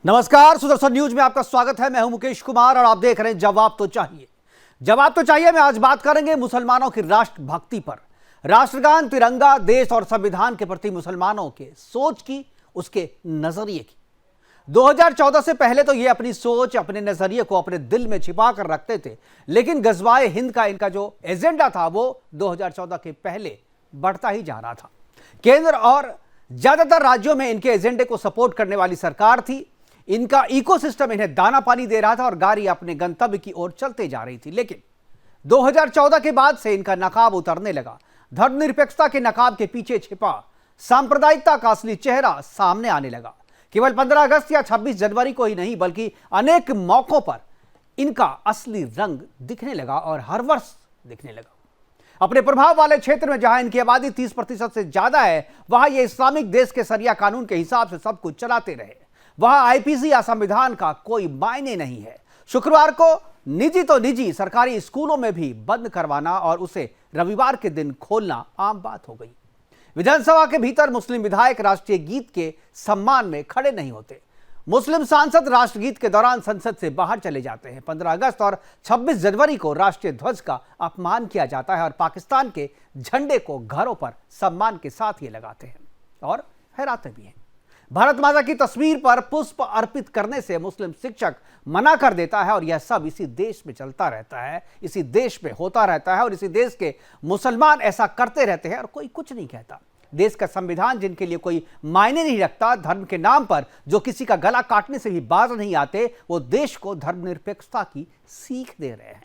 नमस्कार, सुदर्शन न्यूज में आपका स्वागत है। मैं हूं मुकेश कुमार और आप देख रहे हैं जवाब तो चाहिए। जवाब तो चाहिए में आज बात करेंगे मुसलमानों की राष्ट्रभक्ति पर, राष्ट्रगान, तिरंगा, देश और संविधान के प्रति मुसलमानों के सोच की, उसके नजरिए की। 2014 से पहले तो ये अपनी सोच, अपने नजरिए को अपने दिल में छिपा कर रखते थे, लेकिन गजवाए हिंद का इनका जो एजेंडा था वो 2014 के पहले बढ़ता ही जा रहा था। केंद्र और ज्यादातर राज्यों में इनके एजेंडे को सपोर्ट करने वाली सरकार थी। इनका इकोसिस्टम इन्हें दाना पानी दे रहा था और गाड़ी अपने गंतव्य की ओर चलते जा रही थी। लेकिन 2014 के बाद से इनका नकाब उतरने लगा। धर्मनिरपेक्षता के नकाब के पीछे छिपा सांप्रदायिकता का असली चेहरा सामने आने लगा। केवल 15 अगस्त या 26 जनवरी को ही नहीं, बल्कि अनेक मौकों पर इनका असली रंग दिखने लगा और हर वर्ष दिखने लगा। अपने प्रभाव वाले क्षेत्र में जहां इनकी आबादी 30% से ज्यादा है, वहां ये इस्लामिक देश के शरिया कानून के हिसाब से सब कुछ चलाते रहे। वहां आईपीसी या संविधान का कोई मायने नहीं है। शुक्रवार को निजी तो निजी, सरकारी स्कूलों में भी बंद करवाना और उसे रविवार के दिन खोलना आम बात हो गई। विधानसभा के भीतर मुस्लिम विधायक राष्ट्रीय गीत के सम्मान में खड़े नहीं होते। मुस्लिम सांसद राष्ट्रगीत के दौरान संसद से बाहर चले जाते हैं। 15 अगस्त और 26 जनवरी को राष्ट्रीय ध्वज का अपमान किया जाता है और पाकिस्तान के झंडे को घरों पर सम्मान के साथ ये लगाते हैं और फहराते भी हैं। भारत माता की तस्वीर पर पुष्प अर्पित करने से मुस्लिम शिक्षक मना कर देता है और यह सब इसी देश में चलता रहता है, इसी देश में होता रहता है और इसी देश के मुसलमान ऐसा करते रहते हैं और कोई कुछ नहीं कहता। देश का संविधान जिनके लिए कोई मायने नहीं रखता, धर्म के नाम पर जो किसी का गला काटने से भी बाज नहीं आते, वो देश को धर्मनिरपेक्षता की सीख दे रहे हैं।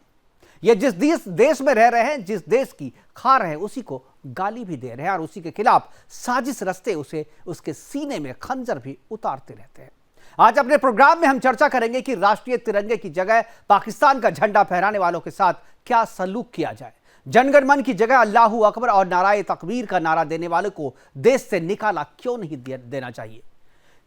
ये जिस देश में रह रहे हैं, जिस देश की खा रहे हैं, उसी को गाली भी दे रहे हैं और उसी के खिलाफ साजिश रचते उसे उसके सीने में खंजर भी उतारते रहते हैं। आज अपने प्रोग्राम में हम चर्चा करेंगे कि राष्ट्रीय तिरंगे की जगह पाकिस्तान का झंडा फहराने वालों के साथ क्या सलूक किया जाए। जनगण मन की जगह अल्लाहू अकबर और नाराए तकबीर का नारा देने वालों को देश से निकाला क्यों नहीं देना चाहिए?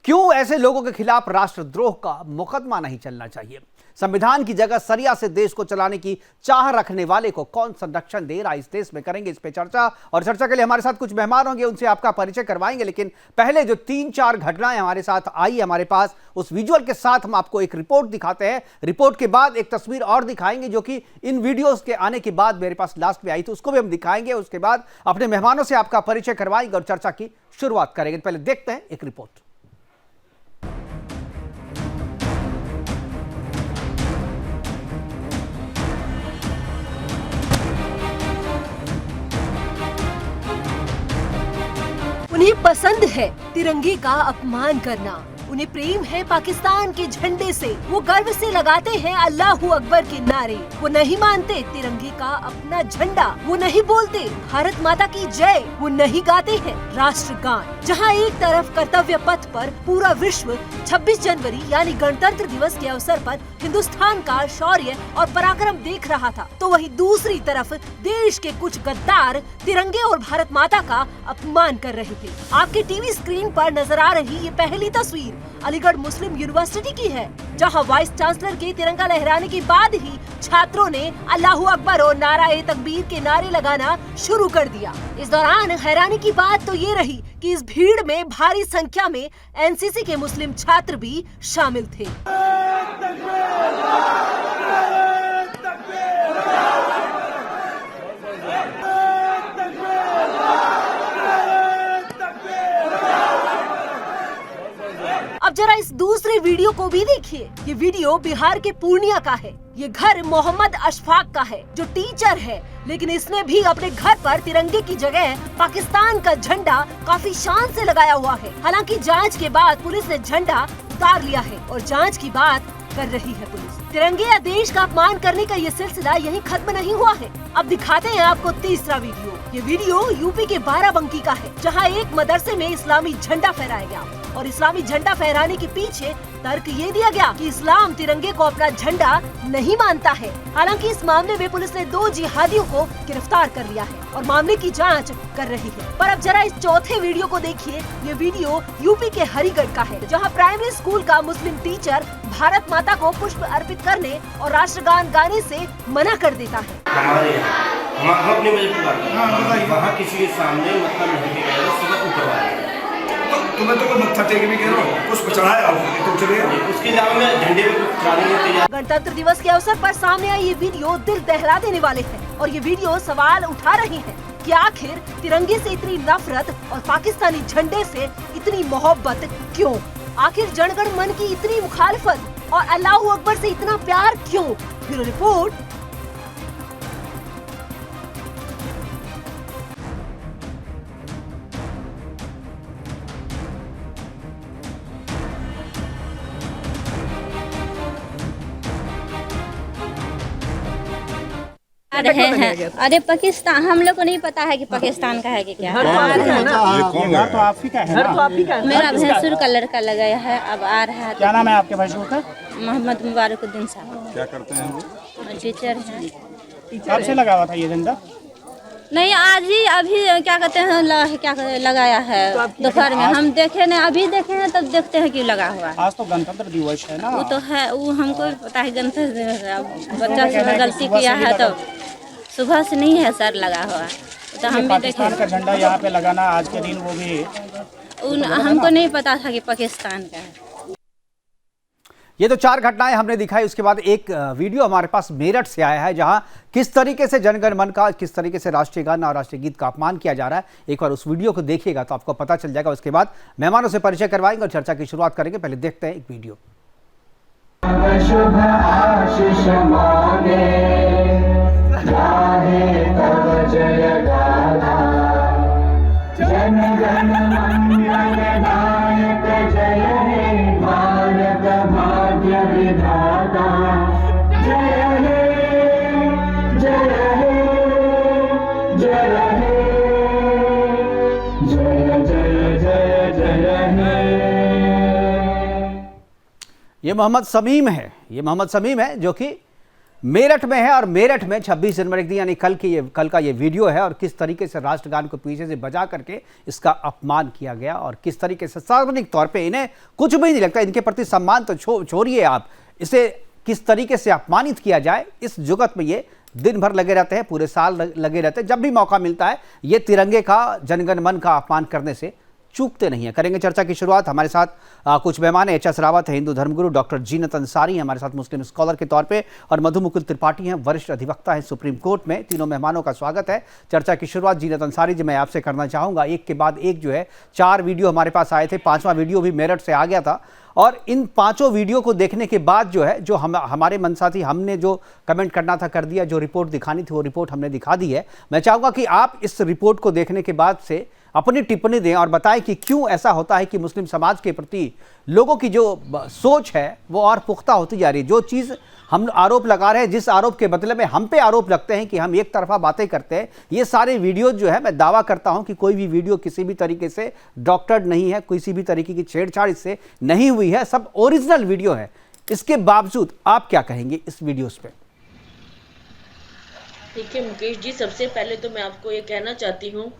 क्यों ऐसे लोगों के खिलाफ राष्ट्रद्रोह का मुकदमा नहीं चलना चाहिए? संविधान की जगह सरिया से देश को चलाने की चाह रखने वाले को कौन संरक्षण दे रहा है इस देश में? करेंगे इस पे चर्चा। और चर्चा के लिए हमारे साथ कुछ मेहमान होंगे, उनसे आपका परिचय करवाएंगे। लेकिन पहले जो 3-4 घटनाएं हमारे साथ आई हमारे पास, उस विजुअल के साथ हम आपको एक रिपोर्ट दिखाते हैं। रिपोर्ट के बाद एक तस्वीर और दिखाएंगे जो कि इन वीडियोस के आने के बाद मेरे पास लास्ट में आई थी, उसको भी हम दिखाएंगे। उसके बाद अपने मेहमानों से आपका परिचय करवाएंगे और चर्चा की शुरुआत करेंगे। पहले देखते हैं एक रिपोर्ट। उन्हें पसंद है तिरंगे का अपमान करना, उन्हें प्रेम है पाकिस्तान के झंडे से। वो गर्व से लगाते हैं अल्लाहू अकबर के नारे। वो नहीं मानते तिरंगे का अपना झंडा। वो नहीं बोलते भारत माता की जय। वो नहीं गाते हैं राष्ट्रगान। जहां एक तरफ कर्तव्य पथ पर पूरा विश्व 26 जनवरी यानी गणतंत्र दिवस के अवसर पर हिंदुस्तान का शौर्य और पराक्रम देख रहा था, तो वहीं दूसरी तरफ देश के कुछ गद्दार तिरंगे और भारत माता का अपमान कर रहे थे। आपके टीवी स्क्रीन पर नजर आ रही ये पहली तस्वीर अलीगढ़ मुस्लिम यूनिवर्सिटी की है, जहां वाइस चांसलर के तिरंगा लहराने के बाद ही छात्रों ने अल्लाहू अकबर और नाराए तकबीर के नारे लगाना शुरू कर दिया। इस दौरान हैरानी की बात तो ये रही कि इस भीड़ में भारी संख्या में एनसीसी के मुस्लिम छात्र भी शामिल थे। अब जरा इस दूसरे वीडियो को भी देखिए। ये वीडियो बिहार के पूर्णिया का है। ये घर मोहम्मद अशफाक का है जो टीचर है, लेकिन इसने भी अपने घर पर तिरंगे की जगह पाकिस्तान का झंडा काफी शान से लगाया हुआ है। हालांकि जांच के बाद पुलिस ने झंडा उतार लिया है और जांच की बात कर रही है पुलिस। तिरंगे या देश का अपमान करने का ये सिलसिला यहीं खत्म नहीं हुआ है। अब दिखाते हैं आपको तीसरा वीडियो। ये वीडियो यूपी के बाराबंकी का है, जहां एक मदरसे में इस्लामी झंडा फहराया गया और इस्लामी झंडा फहराने के पीछे तर्क ये दिया गया कि इस्लाम तिरंगे को अपना झंडा नहीं मानता है। हालांकि इस मामले में पुलिस ने 2 जिहादियों को गिरफ्तार कर लिया है और मामले की जांच कर रही है। पर अब जरा इस चौथे वीडियो को देखिए। ये वीडियो यूपी के हरिगढ़ का है, जहां प्राइमरी स्कूल का मुस्लिम टीचर भारत माता को पुष्प अर्पित करने और राष्ट्रगान गाने से मना कर देता है। हमारे हम अपने वहाँ किसी के सामने मतलब नहीं तुम्हें तो कोई मत्था टेक भी कह रहा हूँ, पुष्प चढ़ाया हो तुम चले गए। उसके नाम में झंडे को चढ़ाने के तैयार। गणतंत्र दिवस के अवसर पर सामने आई ये वीडियो दिल दहला देने वाले हैं और ये वीडियो सवाल उठा रही है कि आखिर तिरंगे से इतनी नफरत और पाकिस्तानी झंडे से इतनी मोहब्बत क्यों? आखिर जनगण मन की इतनी मुखालफत और अल्लाहू अकबर से इतना प्यार क्यों? Bureau report. रहे हैं। अरे पाकिस्तान, हम लोग को नहीं पता है कि पाकिस्तान का है कि क्या है। तो आप ही का है। मेरा भैंसुर का लड़का लगाया है, अब आ रहा है। क्या नाम है आपके भैंसुर का? मोहम्मद मुबारकुद्दीन साहब। क्या करते हैं वो? टीचर हैं। कब से लगा हुआ था ये झंडा? नहीं, आज ही अभी क्या कहते हैं क्या लगाया है दोपहर में। हम देखे नहीं, अभी देखे हैं तब देखते हैं क्यों लगा हुआ है। आज तो गणतंत्र दिवस है ना। वो तो है, वो हमको भी पता है गणतंत्र दिवस है। अब बच्चा से गलती किया है तो सुबह से नहीं है सर लगा हुआ, तो हम भी पाकिस्तान का झंडा यहाँ पे लगाना आज के दिन वो भी हमको नहीं पता था कि पाकिस्तान का है। ये तो 4 घटनाएं हमने दिखाई। उसके बाद एक वीडियो हमारे पास मेरठ से आया है जहां किस तरीके से जनगण मन का, किस तरीके से राष्ट्रीय गान और राष्ट्रीय गीत का अपमान किया जा रहा है। एक बार उस वीडियो को देखिएगा तो आपको पता चल जाएगा। उसके बाद मेहमानों से परिचय करवाएंगे और चर्चा की शुरुआत करेंगे। पहले देखते हैं एक वीडियो। शुभ आशीष मांगे गाहे तव जय गाथा, जन गण मंगल नायक जय हे भारत भाग्य विधाता, जय हे जय हे जय हे जय जय जय जय हे। ये मोहम्मद समीम है। ये मोहम्मद समीम है जो कि मेरठ में है और मेरठ में 26 जनवरी के दिन यानी कल का ये वीडियो है और किस तरीके से राष्ट्रगान को पीछे से बजा करके इसका अपमान किया गया और किस तरीके से सार्वजनिक तौर पे इन्हें कुछ भी नहीं लगता। इनके प्रति सम्मान तो छोड़िए आप, इसे किस तरीके से अपमानित किया जाए इस जुगत में ये दिन भर लगे रहते हैं, पूरे साल लगे रहते हैं। जब भी मौका मिलता है ये तिरंगे का, जनगण मन का अपमान करने से चूकते नहीं है। करेंगे चर्चा की शुरुआत। हमारे साथ कुछ मेहमान हैं। एच.एस. रावत है, हिंदू धर्मगुरु, डॉक्टर जीनत अंसारी हैं हमारे साथ मुस्लिम स्कॉलर के तौर पे, और मधु मुकुल त्रिपाठी हैं, वरिष्ठ अधिवक्ता हैं सुप्रीम कोर्ट में। तीनों मेहमानों का स्वागत है। चर्चा की शुरुआत जीनत अंसारी जी मैं आपसे करना चाहूँगा। एक के बाद एक जो है 4 वीडियो हमारे पास आए थे, 5वां वीडियो भी मेरठ से आ गया था और इन 5 वीडियो को देखने के बाद जो है जो हमारे मनसाथी हमने जो कमेंट करना था कर दिया, जो रिपोर्ट दिखानी थी वो रिपोर्ट हमने दिखा दी है। मैं चाहूँगा कि आप इस रिपोर्ट को देखने के बाद से अपनी टिप्पणी दें और बताएं कि क्यों ऐसा होता है कि मुस्लिम समाज के प्रति लोगों की जो सोच है वो और पुख्ता होती जा रही है। जो चीज़ हम आरोप लगा रहे हैं, जिस आरोप के बदले में हम पे आरोप लगते हैं कि हम एक तरफा बातें करते हैं, ये सारे वीडियो जो है मैं दावा करता हूं कि कोई भी वीडियो किसी भी तरीके से डॉक्टर्ड नहीं है, किसी भी तरीके की छेड़छाड़ इससे नहीं हुई है, सब ओरिजिनल वीडियो है। इसके बावजूद आप क्या कहेंगे इस वीडियोस पे? देखिए मुकेश जी, सबसे पहले तो मैं आपको ये कहना चाहती हूँ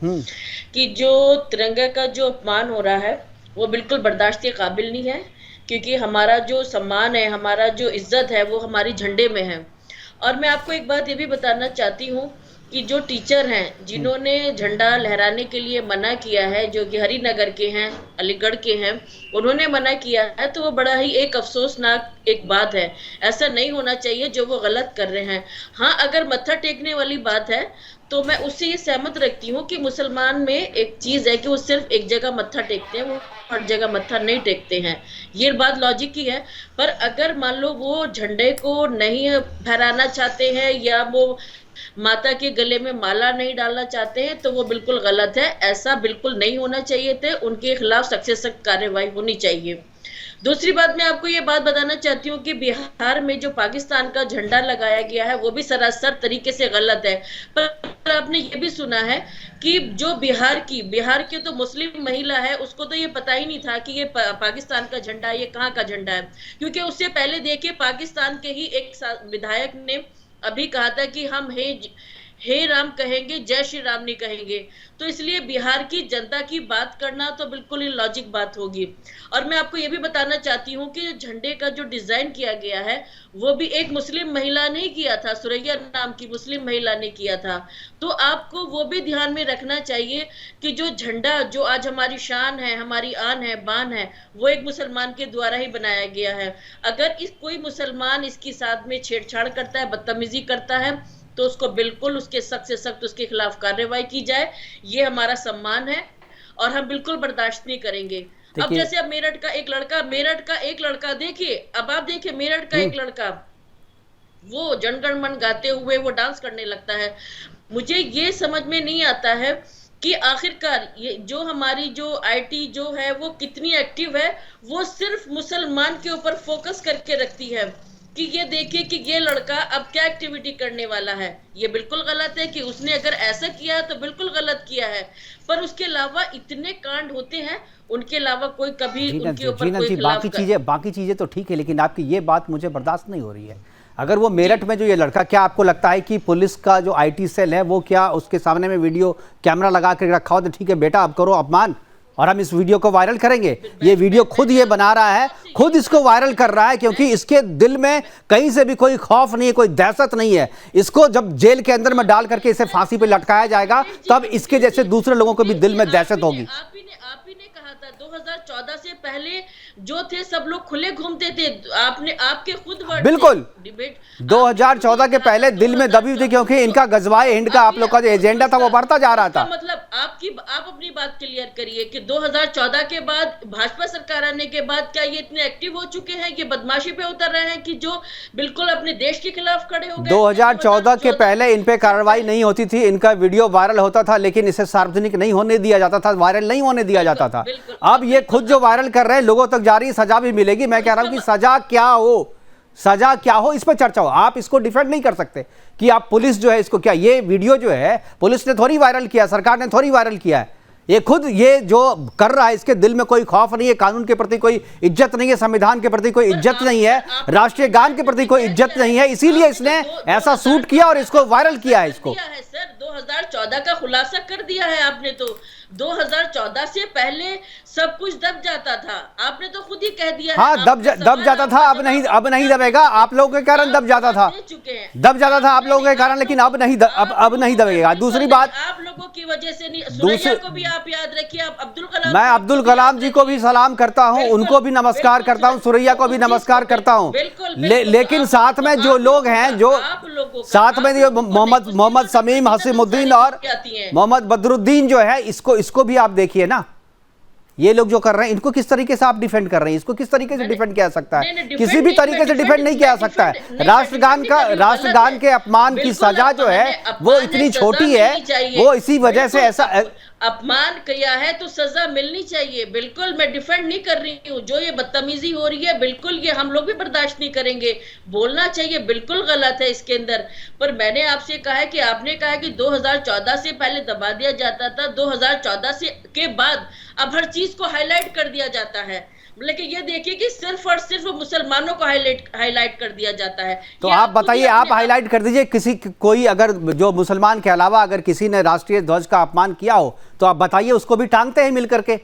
कि जो तिरंगा का जो अपमान हो रहा है वो बिल्कुल बर्दाश्त के काबिल नहीं है, क्योंकि हमारा जो सम्मान है, हमारा जो इज्जत है वो हमारी झंडे में है। और मैं आपको एक बात ये भी बताना चाहती हूँ कि जो टीचर हैं जिन्होंने झंडा लहराने के लिए मना किया है, जो कि हरिनगर के हैं, अलीगढ़ के हैं, उन्होंने मना किया है, तो वो बड़ा ही एक अफसोसनाक एक बात है। ऐसा नहीं होना चाहिए जो वो गलत कर रहे हैं। हाँ, अगर मत्था टेकने वाली बात है तो मैं उससे ये सहमत रखती हूँ कि मुसलमान में एक चीज़ है कि वो सिर्फ एक जगह मत्था टेकते हैं, वो हर जगह मत्था नहीं टेकते हैं। ये बात लॉजिक की है। पर अगर मान लो वो झंडे को नहीं फहराना चाहते हैं या वो माता के गले में माला नहीं डालना चाहते हैं तो वो बिल्कुल गलत है। ऐसा बिल्कुल नहीं होना चाहिए थे। उनके खिलाफ सख्त से सख्त कार्रवाई होनी चाहिए। दूसरी बात मैं आपको ये बात बताना चाहती हूँ कि बिहार में जो पाकिस्तान का झंडा लगाया गया है वो भी सरासर तरीके से गलत है। पर आपने ये भी सुना है कि जो बिहार की तो मुस्लिम महिला है, उसको तो ये पता ही नहीं था कि ये पाकिस्तान का झंडा है, ये कहाँ का झंडा है। क्योंकि उससे पहले देखिए पाकिस्तान के ही एक विधायक ने अभी कहा था कि हम हे राम कहेंगे, जय श्री राम नहीं कहेंगे। तो इसलिए बिहार की जनता की बात करना तो बिल्कुल ही लॉजिक बात होगी। और मैं आपको ये भी बताना चाहती हूँ कि झंडे का जो डिजाइन किया गया है वो भी एक मुस्लिम महिला ने किया था, सुरैया नाम की मुस्लिम महिला ने किया था। तो आपको वो भी ध्यान में रखना चाहिए कि जो झंडा जो आज हमारी शान है, हमारी आन है, बान है, वो एक मुसलमान के द्वारा ही बनाया गया है। अगर कोई मुसलमान इसके साथ में छेड़छाड़ करता है, बदतमीजी करता है, तो उसको बिल्कुल उसके सख्त से सख्त उसके खिलाफ कार्रवाई की जाए। ये हमारा सम्मान है और हम बिल्कुल बर्दाश्त नहीं करेंगे। अब जैसे अब मेरठ का एक लड़का देखिए, अब आप देखिए मेरठ का एक लड़का वो जनगण मन गाते हुए वो डांस करने लगता है। मुझे ये समझ में नहीं आता है कि आखिरकार ये जो हमारी जो आईटी जो है वो कितनी एक्टिव है, वो सिर्फ मुसलमान के ऊपर फोकस करके रखती है कि ये देखिए कि ये लड़का अब क्या एक्टिविटी करने वाला है। ये बिल्कुल गलत है कि उसने अगर ऐसा किया है तो बिल्कुल गलत किया है, पर उसके अलावा इतने कांड होते हैं, उनके अलावा कोई कभी उनके ऊपर कोई बाकी चीजें तो ठीक है, लेकिन आपकी ये बात मुझे बर्दाश्त नहीं हो रही है। अगर वो मेरठ में जो ये लड़का, क्या आपको लगता है कि पुलिस का जो आईटी सेल है वो क्या उसके सामने में वीडियो कैमरा लगा के रखा हो तो ठीक है बेटा अब करो अपमान और हम इस वीडियो को वायरल करेंगे? ये वीडियो खुद ये बना रहा है, खुद इसको वायरल कर रहा है, क्योंकि इसके दिल में कहीं से भी कोई खौफ नहीं है, कोई दहशत नहीं है। इसको जब जेल के अंदर में डाल करके इसे फांसी पे लटकाया जाएगा तब इसके जैसे दूसरे लोगों को भी दिल में दहशत होगी। आप ही ने कहा था 2014 से पहले जो थे सब लोग खुले घूमते थे, आपने आपके खुद वर्ड बिल्कुल 2014 के पहले दिल में दबी थी, क्योंकि इनका गजवाए हिंद का आप लोग का जो एजेंडा था वो बढ़ता जा रहा था। मतलब आप अपनी बात क्लियर करिए कि 2014 के बाद भाजपा सरकार आने के बाद क्या ये इतने एक्टिव हो चुके हैं, ये बदमाशी पे उतर रहे हैं कि जो बिल्कुल अपने देश के खिलाफ खड़े हो गए? 2014 के पहले इन पे कार्रवाई नहीं होती थी, इनका वीडियो वायरल होता था लेकिन इसे सार्वजनिक नहीं होने दिया जाता था, वायरल नहीं होने दिया जाता था। अब ये खुद जो वायरल कर रहे हैं लोगों तक जा रही है, सजा भी मिलेगी। मैं कह रहा हूं कि सजा क्या हो इस पर चर्चा हो। आप इसको डिफेंड नहीं कर सकते कि आप पुलिस जो है इसको क्या, ये वीडियो जो है पुलिस ने थोड़ी वायरल किया, सरकार ने थोड़ी वायरल किया है, ये खुद ये जो कर रहा है इसके दिल में कोई खौफ नहीं है, कानून के प्रति कोई इज्जत नहीं है, संविधान के प्रति कोई इज्जत नहीं है, राष्ट्रीय गान के प्रति कोई इज्जत नहीं है, इसीलिए इसने ऐसा शूट किया और इसको वायरल किया है। इसको सर 2014 का खुलासा कर दिया है आपने, तो 2014 से पहले सब कुछ दब जाता था, आपने तो खुद ही कह दिया। हाँ, दब जाता था, अब नहीं दबेगा। आप लोगों के कारण दब जाता था, आप लोगों के कारण, लेकिन अब नहीं दबेगा। दूसरी बात, आप लोगों की वजह से नहीं, सुरैया को भी आप याद रखिए, आप मैं अब्दुल कलाम जी को भी सलाम करता हूं, उनको भी नमस्कार करता हूं, सुरैया को भी नमस्कार करता हूं, लेकिन साथ में जो लोग हैं, जो साथ में मोहम्मद समीम, हसीमुद्दीन और मोहम्मद बदरुद्दीन जो है, इसको भी आप देखिए ना, ये लोग जो कर रहे हैं इनको किस तरीके से आप डिफेंड कर रहे हैं, इसको किस तरीके से डिफेंड किया जा सकता है? किसी भी तरीके से डिफेंड नहीं किया जा सकता है। राष्ट्रगान के अपमान की सजा जो है वो इतनी छोटी है, वो इसी वजह से ऐसा अपमान किया है तो सजा मिलनी चाहिए। बिल्कुल मैं डिफेंड नहीं कर रही हूँ, जो ये बदतमीजी हो रही है बिल्कुल ये हम लोग भी बर्दाश्त नहीं करेंगे, बोलना चाहिए, बिल्कुल गलत है इसके अंदर। पर मैंने आपसे कहा है कि आपने कहा है कि 2014 से पहले दबा दिया जाता था, 2014 से के बाद अब हर चीज को हाईलाइट कर दिया जाता है, लेकिन ये देखिए कि सिर्फ और सिर्फ मुसलमानों को हाईलाइट कर दिया जाता है। तो आप बताइए, आप हाईलाइट कर दीजिए, कोई अगर जो मुसलमान के अलावा अगर किसी ने राष्ट्रीय ध्वज का अपमान किया हो तो आप बताइए, उसको भी टांगते हैं मिल करके।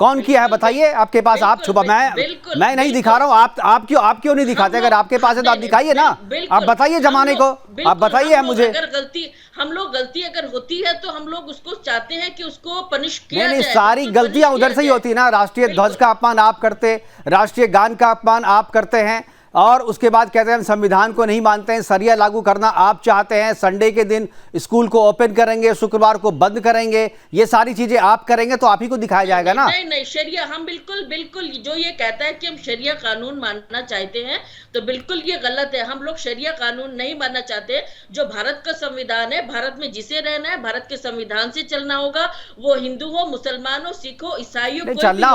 कौन किया है बताइए, आपके पास आप छुपा, मैं नहीं दिखा रहा हूं, आप क्यों नहीं दिखाते? अगर आपके पास है तो आप दिखाइए ना, आप बताइए जमाने को, आप बताइए है मुझे। अगर गलती अगर होती है तो हम लोग उसको चाहते हैं कि उसको पनिश किया जाए। नहीं, सारी गलतियां उधर से ही होती है ना। राष्ट्रीय ध्वज का अपमान आप करते, राष्ट्रीय गान का अपमान आप करते हैं, और उसके बाद कहते हैं हम संविधान को नहीं मानते हैं, शरिया लागू करना आप चाहते हैं, संडे के दिन स्कूल को ओपन करेंगे, शुक्रवार को बंद करेंगे, ये सारी चीजें आप करेंगे तो आप ही को दिखाया जाएगा ना। नहीं शरिया, हम बिल्कुल जो ये कहता है कि हम शरिया कानून मानना चाहते हैं तो बिल्कुल ये गलत है। हम लोग शरिया कानून नहीं मानना चाहते। जो भारत का संविधान है, भारत में जिसे रहना है भारत के संविधान से चलना होगा, वो हिंदू हो, मुसलमान हो, सिख हो, ईसाई हो, चलना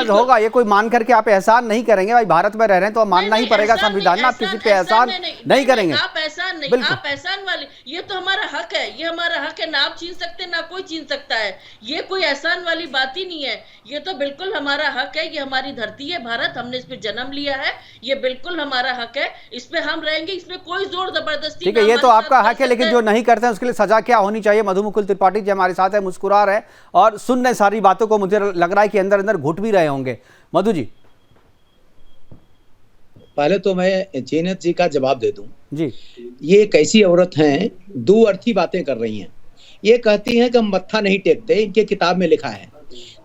होगा, ये कोई मान करके आप एहसान नहीं करेंगे भाई भारत में रह रहे हैं तो मानना ही ही पड़ेगा संविधान में, आप किसी पे एहसान नहीं करेंगे। आप एहसान नहीं, बिल्कुल। आप एहसान वाले, ये तो हमारा हक है, ये हमारा हक है, ना आप छीन सकते ना कोई छीन सकता है, ये कोई एहसान वाली बात ही नहीं है, ये तो बिल्कुल हमारा हक है, ये हमारी धरती है भारत, हमने इस पे जन्म लिया है, ये बिल्कुल हमारा हक है, इस पे हम रहेंगे, इसमें कोई जोर जबरदस्ती ठीक है, ये तो आपका हक है, लेकिन जो नहीं करते हैं उसके लिए सजा क्या होनी चाहिए? मधु मुकुल त्रिपाठी जी हमारे साथ है, मुस्कुरा रहे और सुन रहे सारी बातों को, मुझे लग रहा है कि अंदर अंदर घुट भी रहे होंगे। मधु जी। पहले तो मैं जीनत जी का जवाब दे दूं जी। ये एक ऐसी औरत हैं, दो अर्थी बातें कर रही हैं। ये कहती हैं कि हम मत्था नहीं टेकते, इनके किताब में लिखा है।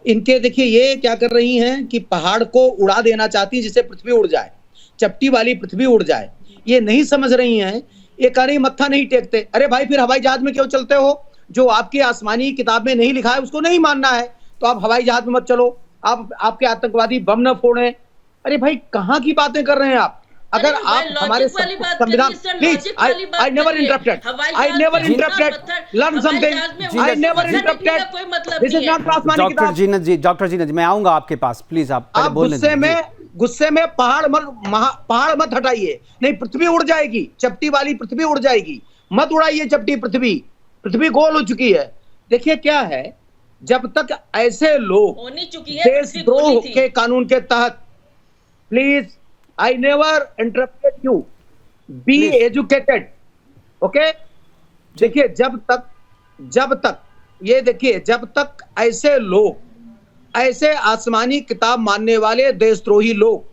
इनके देखिए ये क्या कर रही हैं कि पहाड़ को उड़ा देना चाहती हैं जिससे पृथ्वी उड़ जाए, चपटी वाली पृथ्वी उड़ जाए। ये नहीं समझ रही हैं, ये कह रही मत्था नहीं टेकते। अरे भाई फिर हवाई जहाज में क्यों चलते हो? जो आपके आसमानी किताब में नहीं लिखा है उसको नहीं मानना है तो आप हवाई जहाज में मत चलो, आप आपके आतंकवादी बम न फोड़े। अरे भाई कहाँ की बातें कर रहे हैं आप? अगर आप हमारे संविधान, please, I never interrupted, I never interrupted, learn something, I never interrupted, this is not आसमानी किताब। डॉक्टर जीनत जी मैं आऊंगा आपके पास, प्लीज आप गुस्से में पहाड़ मत हटाइए, नहीं पृथ्वी उड़ जाएगी, चपटी वाली पृथ्वी उड़ जाएगी, मत उड़ाइए चपटी पृथ्वी गोल हो चुकी है। देखिए क्या है, जब तक ऐसे लोग देशद्रोह के कानून के तहत, please I never interrupted you, be educated, okay. देखिए जब तक ये देखिए, जब तक ऐसे लोग, ऐसे आसमानी किताब मानने वाले देशद्रोही लोग,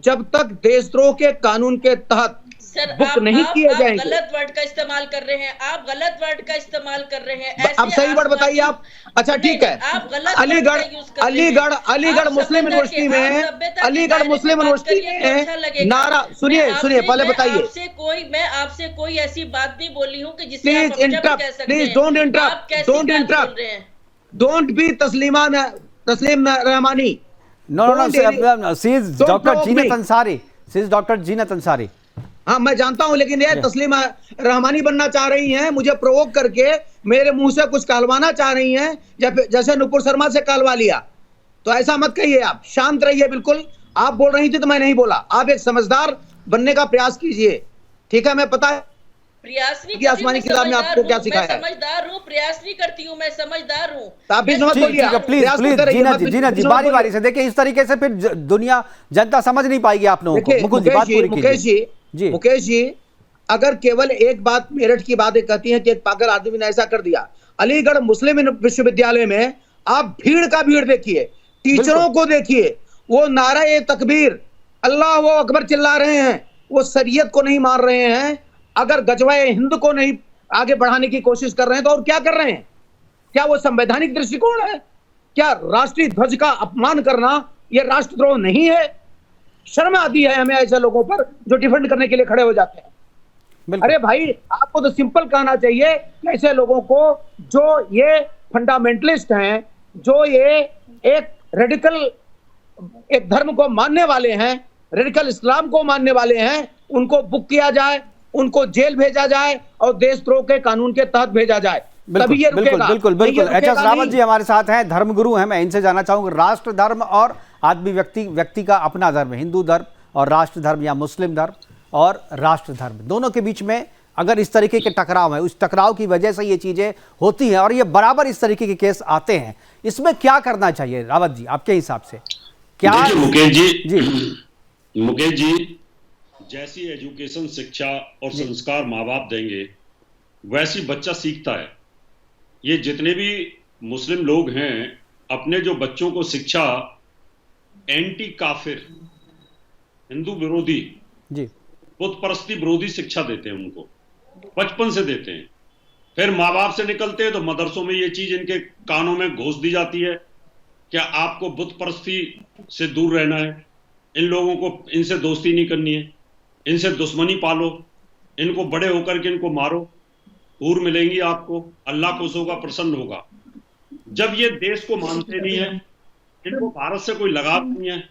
जब तक देशद्रोह के कानून के तहत सर, बुक नहीं किए जाएंगे। गलत वर्ड का इस्तेमाल कर रहे हैं, आप गलत वर्ड का इस्तेमाल कर रहे हैं। अब सही वर्ड बताइए आप। अच्छा ठीक है, अलीगढ़ मुस्लिम यूनिवर्सिटी में, अलीगढ़ मुस्लिम यूनिवर्सिटी में नारा, सुनिए पहले बताइए। मैं आपसे कोई ऐसी बात नहीं बोली हूँ कि जिससे please interrupt, please don't interrupt, don't be Tasleem Rahmani. No, she is doctor Zeenat Ansari. हाँ मैं जानता हूं, लेकिन ये तस्लीम रहमानी बनना चाह रही हैं, मुझे प्रोवोक करके मेरे मुंह से कुछ कहलवाना चाह रही हैं, जैसे नुपुर शर्मा से कहलवा लिया। तो ऐसा मत कहिए, आप शांत रहिए बिल्कुल। आप बोल रही थी तो मैं नहीं बोला, आप एक समझदार बनने का प्रयास कीजिए, ठीक है? मैं पता है प्रयास नहीं कि आसमानी किताब में आपको क्या सिखाया है। समझदार हूँ, प्रयास नहीं करती हूँ, मैं समझदार हूँ। आप भी समझ बोलिए, प्लीज जीनत जी बारी से देखिए, इस तरीके से फिर दुनिया जनता समझ नहीं पाएगी आप लोगों को। मुकेश जी, अगर केवल एक बात, मेरठ की बात कहती है कि एक पागल आदमी ने ऐसा कर दिया, अलीगढ़ मुस्लिम विश्वविद्यालय में आप भीड़ का भीड़ देखिए, टीचरों को देखिए, वो नारे तकबीर, अल्लाह अकबर चिल्ला रहे हैं, वो शरीयत को नहीं मान रहे हैं। अगर गजवाए हिंद को नहीं आगे बढ़ाने की कोशिश कर रहे हैं तो और क्या कर रहे हैं? क्या वो संवैधानिक दृष्टिकोण है? क्या राष्ट्रीय ध्वज का अपमान करना यह राष्ट्रद्रोह नहीं है? शर्म आती है हमें ऐसे लोगों पर जो डिफेंड करने के लिए खड़े हो जाते हैं। अरे भाई आपको तो सिंपल कहना चाहिए कि ऐसे लोगों को, जो ये फंडामेंटलिस्ट हैं, जो ये एक रेडिकल, एक धर्म को मानने वाले हैं, रेडिकल इस्लाम को मानने वाले हैं, उनको बुक किया जाए, उनको जेल भेजा जाए और देशद्रोह के कानून के तहत भेजा जाए, तभी ये रुकेगा। बिल्कुल। एच.एस. रावत जी हमारे साथ हैं, धर्मगुरु हैं। मैं इनसे जानना चाहूंगा, राष्ट्र धर्म और आदमी व्यक्ति का अपना धर्म, हिंदू धर्म और राष्ट्र धर्म, या मुस्लिम धर्म और राष्ट्र धर्म, दोनों के बीच में अगर इस तरीके के टकराव है, उस टकराव की वजह से ये चीजें होती हैं और ये बराबर इस तरीके के केस आते हैं, इसमें क्या करना चाहिए रावत जी आपके हिसाब से? क्या मुकेश जी जैसी एजुकेशन, शिक्षा और संस्कार माँ बाप देंगे, वैसी बच्चा सीखता है। ये जितने भी मुस्लिम लोग हैं, अपने जो बच्चों को शिक्षा एंटी काफिर, हिंदू विरोधी, बुत परस्ती विरोधी शिक्षा देते हैं, उनको बचपन से देते हैं। फिर माँ बाप से निकलते हैं तो मदरसों में ये चीज इनके कानों में घोष दी जाती है, क्या आपको बुत परस्ती से दूर रहना है, इन लोगों को, इनसे दोस्ती नहीं करनी है, इनसे दुश्मनी पालो, इनको बड़े होकर के इनको मारो, हूर मिलेंगी आपको, अल्लाह खुश होगा, प्रसन्न होगा। जब ये देश को मानते नहीं है, इनको भारत से कोई लगाव नहीं है,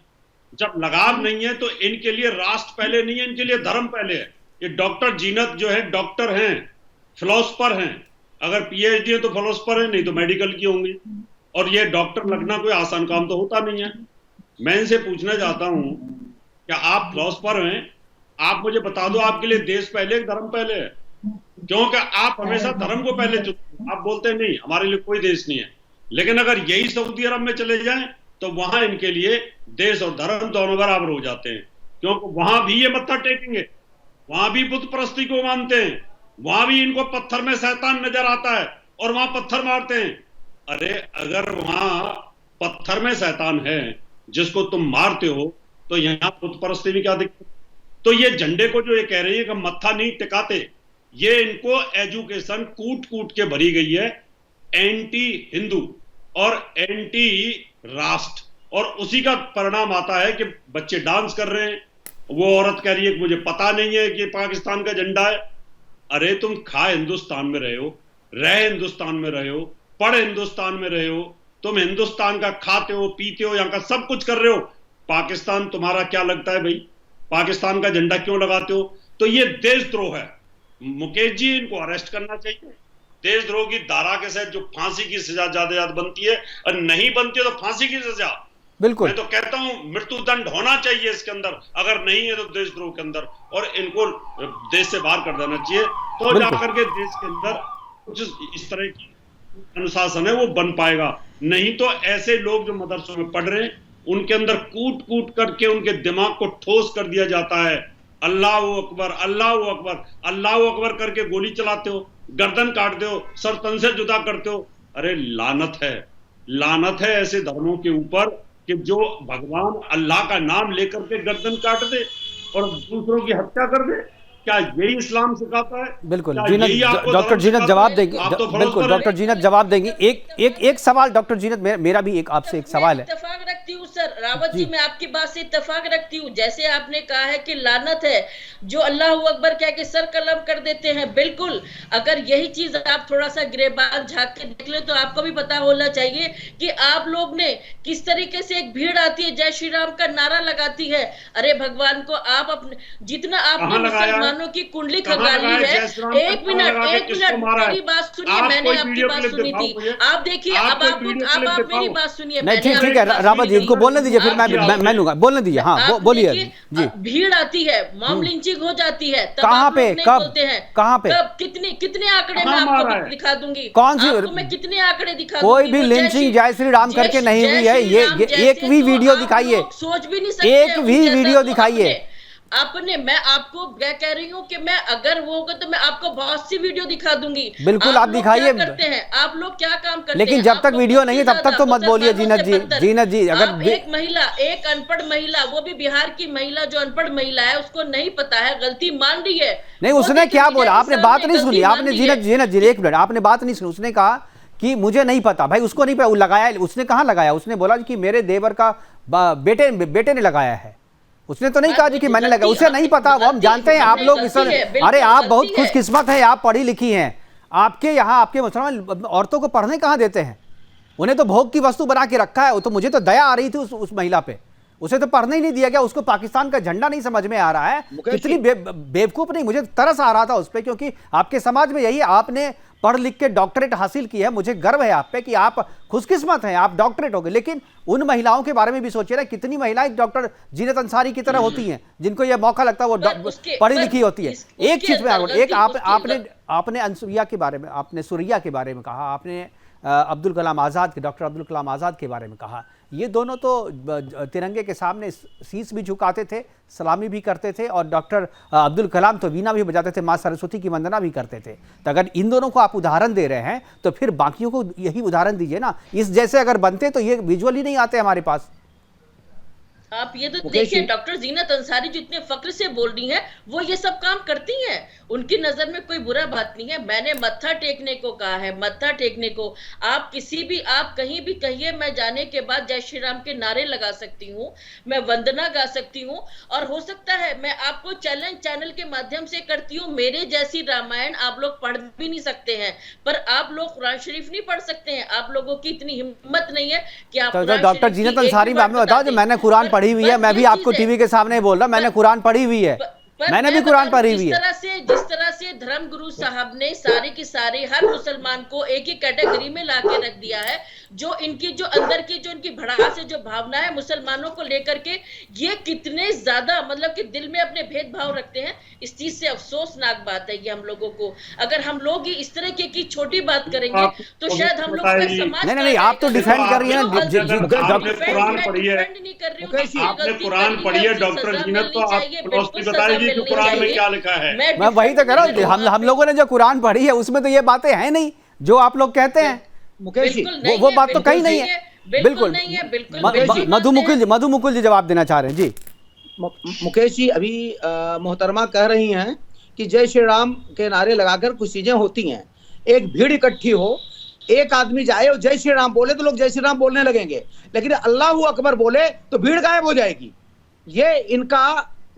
जब लगाव नहीं है तो इनके लिए राष्ट्र पहले नहीं है, इनके लिए धर्म पहले है। ये डॉक्टर जीनत जो है, डॉक्टर हैं, फिलोसफर हैं, अगर पीएचडी है तो फिलोसफर है, नहीं तो मेडिकल की होंगे। और ये डॉक्टर लगना कोई आसान काम तो होता नहीं है। मैं इनसे पूछना चाहता हूं क्या आप फिलोसफर हैं? आप मुझे बता दो, आपके लिए देश पहले धर्म पहले है? क्योंकि आप हमेशा धर्म को पहले चुनते हैं। आप बोलते नहीं हमारे लिए कोई देश नहीं है, लेकिन अगर यही सऊदी अरब में चले जाएं तो वहां इनके लिए देश और धर्म दोनों बराबर हो जाते हैं, क्योंकि वहां भी ये मत्था टेकेंगे, वहां भी बुत परस्ती को मानते हैं, वहां भी इनको पत्थर में शैतान नजर आता है और वहां पत्थर मारते हैं। अरे अगर वहां पत्थर में शैतान है जिसको तुम मारते हो तो यहाँ बुत परस्ती में क्या दिक्कत? तो ये झंडे को जो ये कह रही है कि मत्था नहीं टिकाते, ये इनको एजुकेशन कूट कूट के भरी गई है, एंटी हिंदू और एंटी राष्ट्र, और उसी का परिणाम आता है कि बच्चे डांस कर रहे हैं, वो औरत कह रही है कि मुझे पता नहीं है कि पाकिस्तान का झंडा है। अरे तुम खा हिंदुस्तान में रहे हो, रह हिंदुस्तान में रहे हो, पढ़ हिंदुस्तान में रहे हो, तुम हिंदुस्तान का खाते हो, पीते हो, यहाँ का सब कुछ कर रहे हो। पाकिस्तान तुम्हारा क्या लगता है भाई? पाकिस्तान का झंडा क्यों लगाते हो? तो ये देशद्रोह है। मुकेश जी, इनको अरेस्ट करना चाहिए। देशद्रोह की धारा के साथ जो फांसी की सजा ज्यादा बनती है, और नहीं बनती है तो फांसी की सजा। बिल्कुल, मैं तो कहता हूं मृत्यु दंड होना चाहिए इसके अंदर, अगर नहीं है तो देशद्रोह के अंदर, और इनको देश से बाहर कर देना चाहिए, तो जाकर के देश के अंदर कुछ इस तरह की अनुशासन है वो बन पाएगा। नहीं तो ऐसे लोग जो मदरसों में पढ़ रहे हैं उनके अंदर कूट कूट करके उनके दिमाग को ठोस कर दिया जाता है। अल्लाह अकबर, अल्लाह अकबर, अल्लाह अकबर करके गोली चलाते हो, गर्दन काटते हो, सर तन से जुदा करते हो। अरे लानत है, लानत है ऐसे धर्मों के ऊपर कि जो भगवान अल्लाह का नाम लेकर के गर्दन काट दे और दूसरों की हत्या कर दे। क्या यही इस्लाम सिखाता है? बिल्कुल डॉक्टर जीनत जवाब देंगी, बिल्कुल डॉक्टर जीनत जवाब देंगी। एक सवाल डॉक्टर जीनत, मेरा भी एक आपसे एक सवाल है। इत्तेफाक रखती हूँ सर रावत जी, मैं आपकी बात से इत्तेफाक रखती हूँ। जैसे आपने कहा है कि लानत है जो अल्लाह अकबर कह के सर कलम कर देते हैं, बिल्कुल अगर यही चीज आप थोड़ा सा गिरेबान झांक के देख ले तो आपको भी पता होना चाहिए कि आप लोग ने किस तरीके से एक भीड़ आती है, जय श्री राम का नारा लगाती है। अरे भगवान को आप अपने जितना आपने मुसलमानों की कुंडली खंगाली है, एक मिनट मेरी बात सुनिए, मैंने आपकी बात सुनी थी, आप देखिए अब आप मेरी बात सुनिए। नहीं ठीक है रावत जी, इनको बोलने दीजिए, फिर मैं लूंगा, बोलने दीजिए। हाँ बोलिए जी। भीड़ आती है, मॉब लिंचिंग हो जाती है, तब कहाँ पे, कब, कहाँ पे, कितने आंकड़े मैं आपको दिखा दूंगी, कौन सी, मैं कितने आंकड़े दिखा कोई भी लिंचिंग जय श्री राम करके नहीं हुई है। ये एक भी वीडियो दिखाइए, सोच भी नहीं सकते, एक भी वीडियो दिखाइए आपने। मैं आपको क्या कह रही हूँ कि मैं अगर वो होगा तो मैं आपको बहुत सी वीडियो दिखा दूंगी। बिल्कुल आप दिखाइए, करते हैं आप लोग क्या काम करते हैं, लेकिन जब तक वीडियो नहीं है तब तक तो मत बोलिए जीनत जी। जीनत जी, अगर एक महिला, एक अनपढ़ महिला, वो भी बिहार की महिला जो अनपढ़ महिला है, उसको नहीं पता है, गलती मान रही है। नहीं, उसने क्या बोला? आपने बात नहीं सुनी, आपने जीनत जी एक मिनट, आपने बात नहीं सुनी। उसने कहा कि मुझे नहीं पता। भाई उसको नहीं पता, लगाया, उसने कहाँ लगाया? उसने बोला कि मेरे देवर का बेटे ने लगाया है। उसने तो नहीं कहा जी कि मैंने लगाया, उसे नहीं पता। वो हम जानते हैं आप लोग, अरे आप बहुत खुशकिस्मत हैं, आप पढ़ी लिखी हैं। आपके यहाँ आपके मुसलमान औरतों को पढ़ने कहाँ देते हैं? उन्हें तो भोग की वस्तु बना के रखा है। तो मुझे तो दया आ रही थी उस महिला पे, उसे तो पढ़ने ही नहीं दिया गया। उसको पाकिस्तान का झंडा नहीं समझ में आ रहा है, कितनी बेवकूफ नहीं। मुझे तरस आ रहा था उस पर, क्योंकि आपके समाज में यही, आपने पढ़ लिख के डॉक्टरेट हासिल की है। मुझे गर्व है आप पे कि आप खुशकिस्मत हैं, आप डॉक्टरेट हो गए। लेकिन उन महिलाओं के बारे में भी सोचिए ना, कितनी महिलाएं डॉक्टर जीनत अंसारी की तरह होती हैं, जिनको यह मौका लगता है वो पढ़ी लिखी होती है। एक चीज में एक आपने अनसुईया के बारे में, आपने सुरैया के बारे में कहा, आपने अब्दुल कलाम आज़ाद के, डॉक्टर अब्दुल कलाम आज़ाद के बारे में कहा। ये दोनों तो तिरंगे के सामने शीश भी झुकाते थे, सलामी भी करते थे, और डॉक्टर अब्दुल कलाम तो वीणा भी बजाते थे, माँ सरस्वती की वंदना भी करते थे। तो अगर इन दोनों को आप उदाहरण दे रहे हैं तो फिर बाकियों को यही उदाहरण दीजिए ना। इस जैसे अगर बनते तो ये विजुअल ही नहीं आते हमारे पास। आप ये तो देखिए, डॉक्टर जीनत अंसारी जितने फक्र से बोल रही हैं, वो ये सब काम करती हैं, उनकी नजर में कोई बुरा बात नहीं है। मैंने मत्था टेकने को कहा है, मत्था टेकने को। आप किसी भी, आप कहीं भी कहिए, मैं जाने के बाद जय श्री राम के नारे लगा सकती हूँ, मैं वंदना गा सकती हूँ, और हो सकता है मैं आपको चैलेंज चैनल के माध्यम से करती हूँ। मेरे जैसी रामायण आप लोग पढ़ भी नहीं सकते हैं, पर आप लोग कुरान शरीफ नहीं पढ़ सकते हैं। आप लोगों की इतनी हिम्मत नहीं है कि आप डॉक्टर जीनत अंसारी मैम बताओ, जो मैंने कुरान पढ़ी हुई है, मैं भी आपको टीवी के सामने बोल रहा, मैंने कुरान पढ़ी हुई है, मैंने भी कुरान पढ़ी हुई है। जिस तरह से धर्म गुरु साहब ने सारे के सारे हर मुसलमान को एक ही कैटेगरी में लाके रख दिया है, जो इनकी जो अंदर की जो इनकी भड़ास है, जो भावना है मुसलमानों को लेकर के, ये कितने ज्यादा मतलब कि दिल में अपने भेदभाव रखते हैं। इस चीज से अफसोसनाक बात है ये हम लोगों को। अगर हम लोग ही इस तरह की छोटी बात करेंगे तो शायद हम लोग का समाज नहीं, आप तो डिफेंड कर रही हैं। आपने कुरान पढ़ी है, आपने कुरान पढ़ी है डॉक्टर जीनत, तो आप रोशनी बताएगी कि कुरान में क्या लिखा है। मैं वही तो कह रहा हूँ, हम लोगों ने जो कुरान पढ़ी है उसमें तो ये बातें हैं नहीं जो आप लोग कहते हैं। मुकेश जी, वो बात तो कहीं नहीं है। बिल्कुल मधु मुकुल जी जवाब देना चाह रहे हैं जी। मुकेश जी, अभी मोहतरमा कह रही हैं कि जय श्री राम के नारे लगाकर कुछ चीजें होती हैं। एक भीड़ इकट्ठी हो, एक आदमी जाए और जय श्री राम बोले तो लोग जय श्री राम बोलने लगेंगे, लेकिन अल्लाहू अकबर बोले तो भीड़ गायब हो जाएगी। ये इनका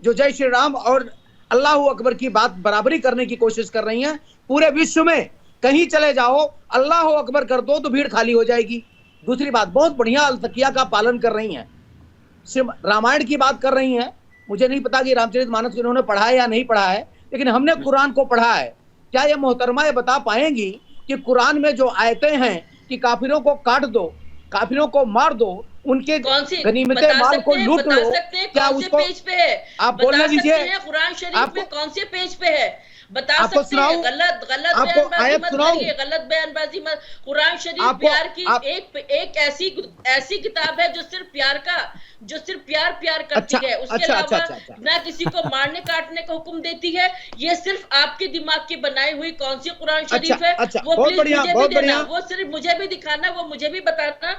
जो जय श्री राम और अल्लाहू अकबर की बात बराबरी करने की कोशिश कर रही हैं। पूरे विश्व में कहीं चले जाओ, अल्लाहू अकबर कर दो तो भीड़ खाली हो जाएगी। दूसरी बात, बहुत बढ़िया अलतकिया का पालन कर रही हैं, सिर्फ रामायण की बात कर रही हैं। मुझे नहीं पता कि रामचरितमानस इन्होंने पढ़ा है या नहीं पढ़ा है, लेकिन हमने कुरान को पढ़ा है। क्या ये मोहतरमा ये बता पाएंगी कि कुरान में जो आयतें हैं कि काफिरों को काट दो, काफिरों को मार दो, उनके गनीमते माल को लूट लो, क्या उसको पेज पे है? आप बोलने दीजिए। कुरान शरीफ में कौन से पेज पे है बता आपको सकते हैं? गलत बयानबाजी मत करिए, गलत बयानबाजी मत। कुरान शरीफ प्यार की एक ऐसी किताब है जो सिर्फ प्यार करती है। उसके अलावा ना किसी को मारने काटने का हुक्म देती है। ये सिर्फ आपके दिमाग की बनाई हुई कौन सी कुरान शरीफ है वो प्लीज मुझे भी देना, वो सिर्फ मुझे भी दिखाना, वो मुझे भी बताना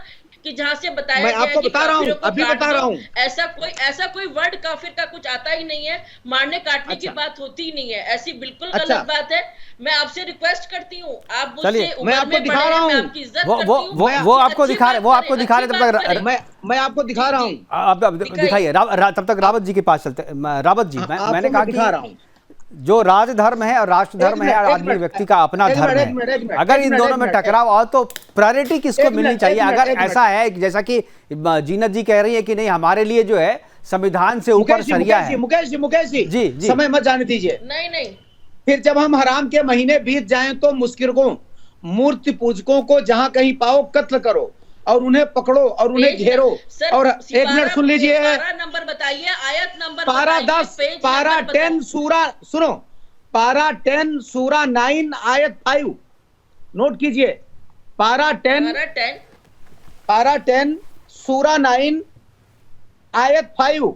कि जहाँ से बताया मैं आपको बता रहा हूँ, अभी बता रहा हूँ। ऐसा कोई वर्ड काफिर का कुछ आता ही नहीं है, मारने काटने की बात होती ही नहीं है। ऐसी बिल्कुल गलत बात है। मैं आपसे रिक्वेस्ट करती हूँ, आप मुझसे मैं आपको दिखा रहा हूँ, आपकी इज्जत करती हूँ। वो आपको दिखा रहे, तब तक मैं आपको दिखा रहा हूँ। आप दिखाइए, तब तक रावत जी के पास चलते। रावत जी, मैंने कहा दिखा रहा हूँ, जो राजधर्म है और राष्ट्र धर्म है, आदमी व्यक्ति का अपना धर्म है, अगर इन दोनों में टकराव हो तो प्रायोरिटी किसको मिलनी चाहिए? अगर ऐसा है जैसा कि जीनत जी कह रही है कि नहीं हमारे लिए जो है संविधान से ऊपर सरिया है। मुकेश जी, समय मत जाने दीजिए। नहीं, फिर जब हम हराम के महीने बीत जाएं तो मुस्किरों, मूर्ति पूजकों को जहां कहीं पाओ कत्ल करो और उन्हें पकड़ो और उन्हें घेरो। और एक मिनट सुन लीजिए, नंबर बताइए, आयत नंबर पारा 10, पारा 10 सूरा, सुनो, पारा 10 सूरा 9 आयत 5 नोट कीजिए। पारा 10 सूरा 9 आयत 5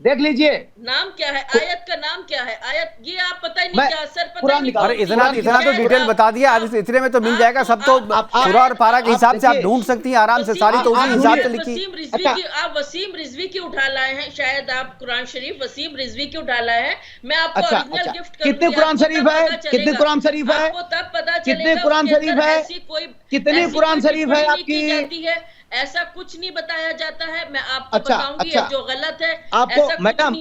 देख लीजिए। नाम क्या है? आयत का नाम क्या है? आयत ये आप पता ही नहीं क्या सर पता नहीं। अरे इतना तो डिटेल बता दिया, अब इतने में तो मिल जाएगा सब। तो सूरा और पारा के हिसाब से आप ढूंढ सकती हैं आराम से सारी, तो उसी हिसाब से लिखिए। आप वसीम रिजवी की उठा लाए हैं, शायद आप कुरान शरीफ वसीम रिजवी की उठा लाए हैं। मैं आपको ओरिजिनल गिफ्ट करूंगी। कितने कुरान शरीफ है? कितने कुरान शरीफ है? आपको तब पता चलेगा कितने कुरान शरीफ है? कितनी कुरान शरीफ है आपकी? ऐसा कुछ नहीं बताया जाता है। मैं आपको बताऊंगी जो गलत है। आपको मैडम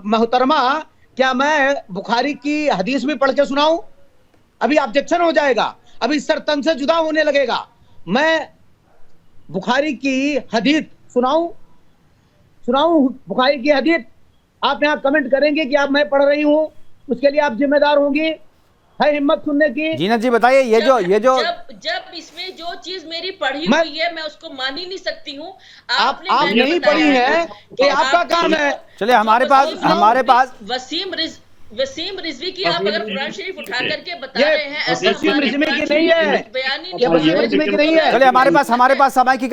मोहतरमा, क्या मैं बुखारी की हदीस भी पढ़ के सुनाऊं? अभी ऑब्जेक्शन हो जाएगा, अभी सर तन से जुदा होने लगेगा। मैं बुखारी की हदीस सुनाऊं बुखारी की हदीस? आप यहाँ कमेंट करेंगे कि आप मैं पढ़ रही हूँ, उसके लिए आप जिम्मेदार होंगी? है हिम्मत सुनने की? जीनत जी बताइए, ये जो जब इसमें जो चीज मेरी पढ़ी हुई है मैं उसको मान ही नहीं सकती हूँ। आप नहीं पढ़ी है, ये आपका काम है। चलिए हमारे पास वसीम रिजवी की आप अगर कुरान शरीफ उठा करके बता रहे हैं, ऐसा वसीम रिजवी की नहीं है, ये वसीम रिजवी की नहीं है। चलिए हमारे पास समय की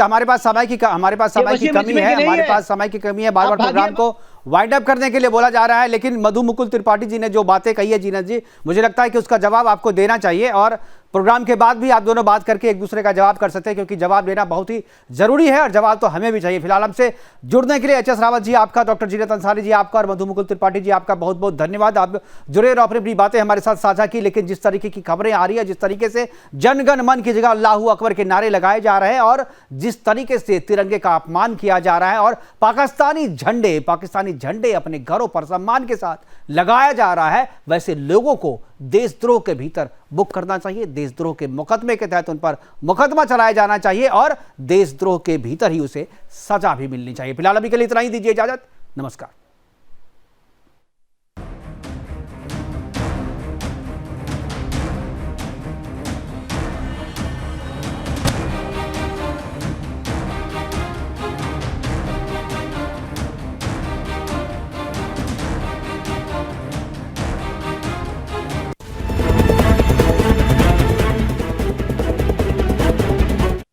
कमी है। बार-बार प्रोग्राम को वाइंड अप करने के लिए बोला जा रहा है, लेकिन मधु मुकुल त्रिपाठी जी ने जो बातें कही है जीनत जी, मुझे लगता है कि उसका जवाब आपको देना चाहिए और प्रोग्राम के बाद भी आप दोनों बात करके एक दूसरे का जवाब कर सकते हैं, क्योंकि जवाब देना बहुत ही जरूरी है और जवाब तो हमें भी चाहिए। फिलहाल हमसे जुड़ने के लिए एचएस रावत जी आपका, डॉक्टर जीनत अंसारी जी आपका और मधु मुकुल त्रिपाठी जी आपका बहुत बहुत धन्यवाद। आप जुड़े और अपनी बातें हमारे साथ साझा की, लेकिन जिस तरीके की खबरें आ रही है, जिस तरीके से जनगण मन की जगह अल्लाहू अकबर के नारे लगाए जा रहे हैं और जिस तरीके से तिरंगे का अपमान किया जा रहा है और पाकिस्तानी झंडे अपने घरों पर सम्मान के साथ लगाया जा रहा है, वैसे लोगों को देशद्रोह के भीतर बुक करना चाहिए। देशद्रोह के मुकदमे के तहत उन पर मुकदमा चलाया जाना चाहिए और देशद्रोह के भीतर ही उसे सजा भी मिलनी चाहिए। फिलहाल अभी के लिए इतना ही, दीजिए इजाजत, नमस्कार।